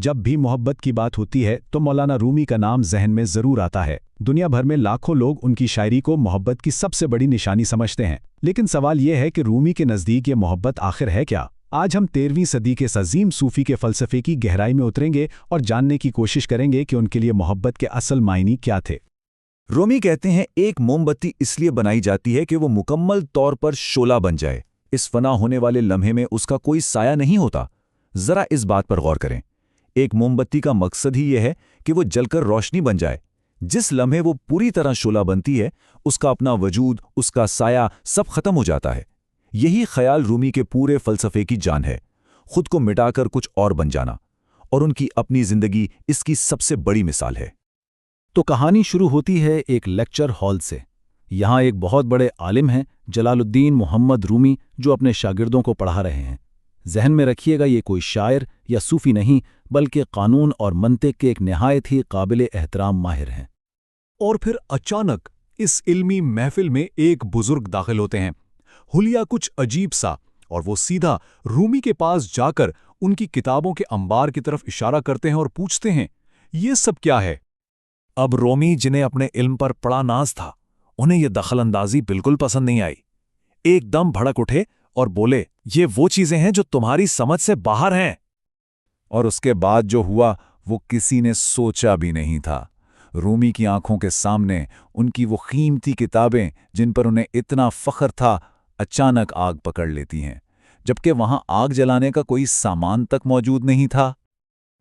जब भी मोहब्बत की बात होती है तो मौलाना रूमी का नाम जहन में ज़रूर आता है। दुनिया भर में लाखों लोग उनकी शायरी को मोहब्बत की सबसे बड़ी निशानी समझते हैं। लेकिन सवाल यह है कि रूमी के नज़दीक ये मोहब्बत आखिर है क्या? आज हम 13वीं सदी के अजीम सूफ़ी के फ़लसफ़े की गहराई में उतरेंगे और जानने की कोशिश करेंगे कि उनके लिए मोहब्बत के असल मायने क्या थे। रूमी कहते हैं, एक मोमबत्ती इसलिए बनाई जाती है कि वो मुकम्मल तौर पर शोला बन जाए। इस फना होने वाले लम्हे में उसका कोई साया नहीं होता। ज़रा इस बात पर गौर करें। एक मोमबत्ती का मकसद ही यह है कि वो जलकर रोशनी बन जाए। जिस लम्हे वो पूरी तरह शोला बनती है, उसका अपना वजूद, उसका साया सब खत्म हो जाता है। यही ख्याल रूमी के पूरे फ़लसफ़े की जान है, खुद को मिटाकर कुछ और बन जाना। और उनकी अपनी ज़िंदगी इसकी सबसे बड़ी मिसाल है। तो कहानी शुरू होती है एक लेक्चर हॉल से। यहाँ एक बहुत बड़े आलिम हैं, जलालुद्दीन मोहम्मद रूमी, जो अपने शागिर्दों को पढ़ा रहे हैं। जहन में रखिएगा, ये कोई शायर या सूफ़ी नहीं, बल्कि कानून और मंतिक के एक नहायत ही काबिल एहतराम माहिर हैं। और फिर अचानक इस इल्मी महफिल में एक बुजुर्ग दाखिल होते हैं। हुलिया कुछ अजीब सा, और वो सीधा रूमी के पास जाकर उनकी किताबों के अंबार की तरफ इशारा करते हैं और पूछते हैं, ये सब क्या है? अब रूमी, जिन्हें अपने इल्म पर बड़ा नाज था, उन्हें यह दखलंदाजी बिल्कुल पसंद नहीं आई। एकदम भड़क उठे और बोले, ये वो चीजें हैं जो तुम्हारी समझ से बाहर हैं। और उसके बाद जो हुआ वो किसी ने सोचा भी नहीं था। रूमी की आंखों के सामने उनकी वो कीमती किताबें, जिन पर उन्हें इतना फख्र था, अचानक आग पकड़ लेती हैं, जबकि वहां आग जलाने का कोई सामान तक मौजूद नहीं था।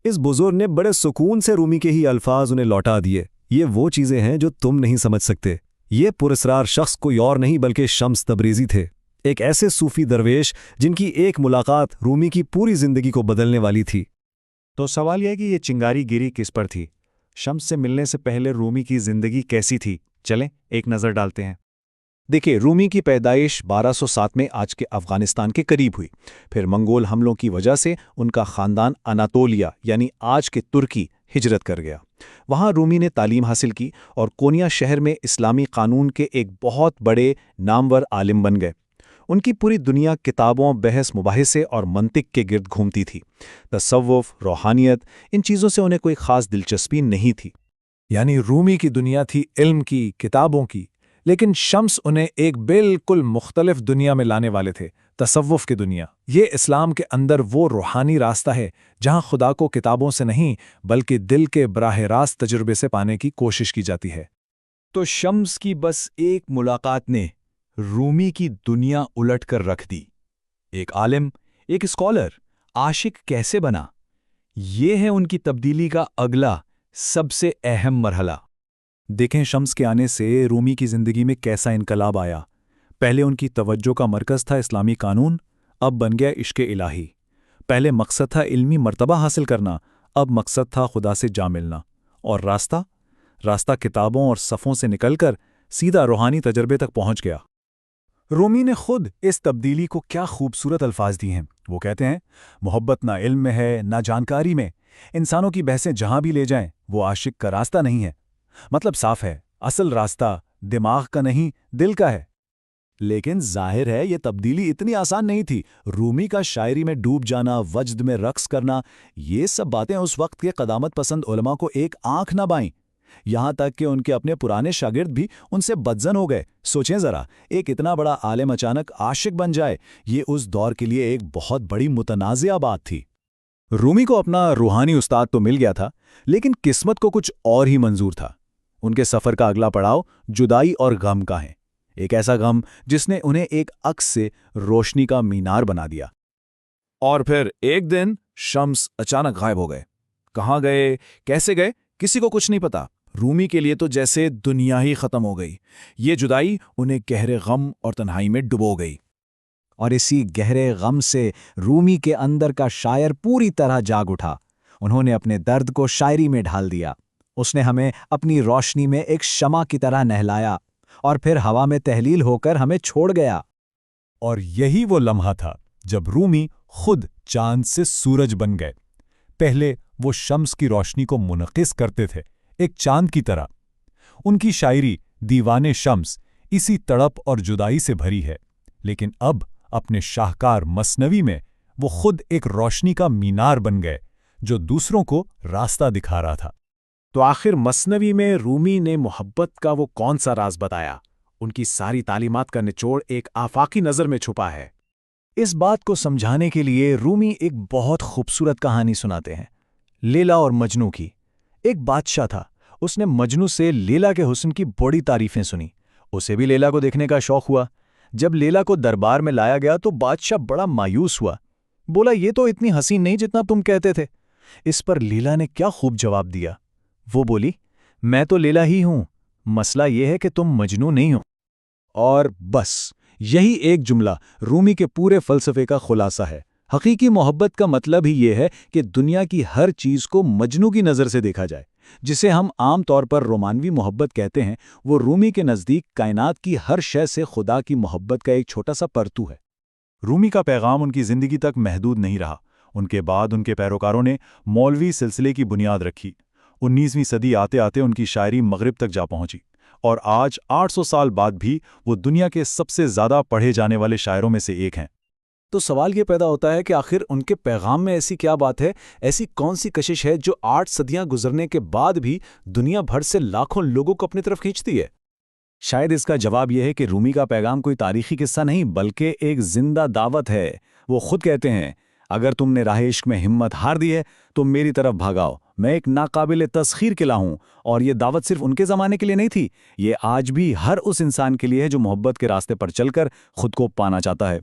इस बुजुर्ग ने बड़े सुकून से रूमी के ही अल्फाज उन्हें लौटा दिए। ये वो चीजें हैं जो तुम नहीं समझ सकते। ये पुरस्रार शख्स कोई और नहीं बल्कि शम्स तबरेज़ी थे, एक ऐसे सूफी दरवेश जिनकी एक मुलाकात रूमी की पूरी जिंदगी को बदलने वाली थी। तो सवाल यह कि ये चिंगारी गिरी किस पर थी? शम्स से मिलने से पहले रूमी की जिंदगी कैसी थी? चलें एक नज़र डालते हैं। देखिए, रूमी की पैदाइश 1207 में आज के अफ़गानिस्तान के करीब हुई। फिर मंगोल हमलों की वजह से उनका ख़ानदान अनातोलिया यानी आज के तुर्की हिजरत कर गया। वहाँ रूमी ने तालीम हासिल की और कोनिया शहर में इस्लामी कानून के एक बहुत बड़े नामवर आलिम बन गए। उनकी पूरी दुनिया किताबों, बहस मुबाहिसे और मंतिक के गिर्द घूमती थी। तसव्वुफ़, रूहानियत, इन चीज़ों से उन्हें कोई ख़ास दिलचस्पी नहीं थी। यानी रूमी की दुनिया थी इल्म की, किताबों की, लेकिन शम्स उन्हें एक बिल्कुल मुख्तलिफ दुनिया में लाने वाले थे, तसव्वुफ़ की दुनिया। ये इस्लाम के अंदर वो रूहानी रास्ता है जहां खुदा को किताबों से नहीं बल्कि दिल के बराह रास्त तजुर्बे से पाने की कोशिश की जाती है। तो शम्स की बस एक मुलाकात ने रूमी की दुनिया उलट कर रख दी। एक आलिम, एक स्कॉलर, आशिक कैसे बना? ये है उनकी तब्दीली का अगला सबसे अहम मरहला। देखें, शम्स के आने से रूमी की जिंदगी में कैसा इनकलाब आया। पहले उनकी तवज्जो का मरकज़ था इस्लामी कानून, अब बन गया इश्क़ इलाही। पहले मकसद था इल्मी मर्तबा हासिल करना, अब मकसद था खुदा से जा मिलना। और रास्ता किताबों और सफ़ों से निकलकर सीधा रूहानी तजर्बे तक पहुंच गया। रूमी ने खुद इस तब्दीली को क्या खूबसूरत अल्फाज दिए हैं। वो कहते हैं, मोहब्बत ना इल्म में है ना जानकारी में। इंसानों की बहसें जहां भी ले जाएं, वो आशिक का रास्ता नहीं है। मतलब साफ है, असल रास्ता दिमाग का नहीं, दिल का है। लेकिन जाहिर है ये तब्दीली इतनी आसान नहीं थी। रूमी का शायरी में डूब जाना, वज्द में रक्स करना, ये सब बातें उस वक्त के क़दामत पसंद उलमा को एक आंख न बाईं। यहां तक कि उनके अपने पुराने शागिर्द भी उनसे बदजन हो गए। सोचें जरा, एक इतना बड़ा आलिम अचानक आशिक बन जाए, ये उस दौर के लिए एक बहुत बड़ी मुतनाज़िया बात थी। रूमी को अपना रूहानी उस्ताद तो मिल गया था, लेकिन किस्मत को कुछ और ही मंजूर था। उनके सफ़र का अगला पड़ाव जुदाई और गम का है। एक ऐसा गम जिसने उन्हें एक अक्स से रोशनी का मीनार बना दिया। और फिर एक दिन शम्स अचानक गायब हो गए। कहाँ गए, कैसे गए, किसी को कुछ नहीं पता। रूमी के लिए तो जैसे दुनिया ही खत्म हो गई। ये जुदाई उन्हें गहरे गम और तन्हाई में डुबो गई। और इसी गहरे गम से रूमी के अंदर का शायर पूरी तरह जाग उठा। उन्होंने अपने दर्द को शायरी में ढाल दिया। उसने हमें अपनी रोशनी में एक शमा की तरह नहलाया और फिर हवा में तहलील होकर हमें छोड़ गया। और यही वो लम्हा था जब रूमी खुद चांद से सूरज बन गए। पहले वो शम्स की रोशनी को मुनक़िस करते थे, एक चांद की तरह। उनकी शायरी दीवाने शम्स इसी तड़प और जुदाई से भरी है। लेकिन अब अपने शाहकार मसनवी में वो खुद एक रोशनी का मीनार बन गए, जो दूसरों को रास्ता दिखा रहा था। तो आखिर मसनवी में रूमी ने मोहब्बत का वो कौन सा राज बताया? उनकी सारी तालीमात का निचोड़ एक आफाकी नज़र में छुपा है। इस बात को समझाने के लिए रूमी एक बहुत खूबसूरत कहानी सुनाते हैं, लैला और मजनू की। एक बादशाह था, उसने मजनू से लैला के हुस्न की बड़ी तारीफें सुनी। उसे भी लैला को देखने का शौक हुआ। जब लैला को दरबार में लाया गया तो बादशाह बड़ा मायूस हुआ। बोला, ये तो इतनी हसीन नहीं जितना तुम कहते थे। इस पर लैला ने क्या खूब जवाब दिया। वो बोली, मैं तो लैला ही हूं, मसला ये है कि तुम मजनू नहीं हो। और बस यही एक जुमला रूमी के पूरे फलसफे का खुलासा है। हकीकी मोहब्बत का मतलब ही ये है कि दुनिया की हर चीज़ को मजनू की नज़र से देखा जाए। जिसे हम आम तौर पर रोमानवी मोहब्बत कहते हैं, वो रूमी के नज़दीक कायनात की हर शय से खुदा की मोहब्बत का एक छोटा सा परतू है। रूमी का पैगाम उनकी ज़िंदगी तक महदूद नहीं रहा। उनके बाद उनके पैरोकारों ने मौलवी सिलसिले की बुनियाद रखी। 19वीं सदी आते आते उनकी शायरी मगरिब तक जा पहुंची, और आज 800 साल बाद भी वो दुनिया के सबसे ज़्यादा पढ़े जाने वाले शायरों में से एक हैं। तो सवाल ये पैदा होता है कि आखिर उनके पैगाम में ऐसी क्या बात है, ऐसी कौन सी कशिश है जो 8 सदियां गुजरने के बाद भी दुनिया भर से लाखों लोगों को अपनी तरफ खींचती है? शायद इसका जवाब यह है कि रूमी का पैगाम कोई तारीखी किस्सा नहीं बल्कि एक जिंदा दावत है। वो खुद कहते हैं, अगर तुमने राह इश्क में हिम्मत हार दी है तो मेरी तरफ भागाओ, मैं एक नाकाबिल तस्खीर किला हूं। और ये दावत सिर्फ उनके ज़माने के लिए नहीं थी, ये आज भी हर उस इंसान के लिए है जो मोहब्बत के रास्ते पर चलकर खुद को पाना चाहता है।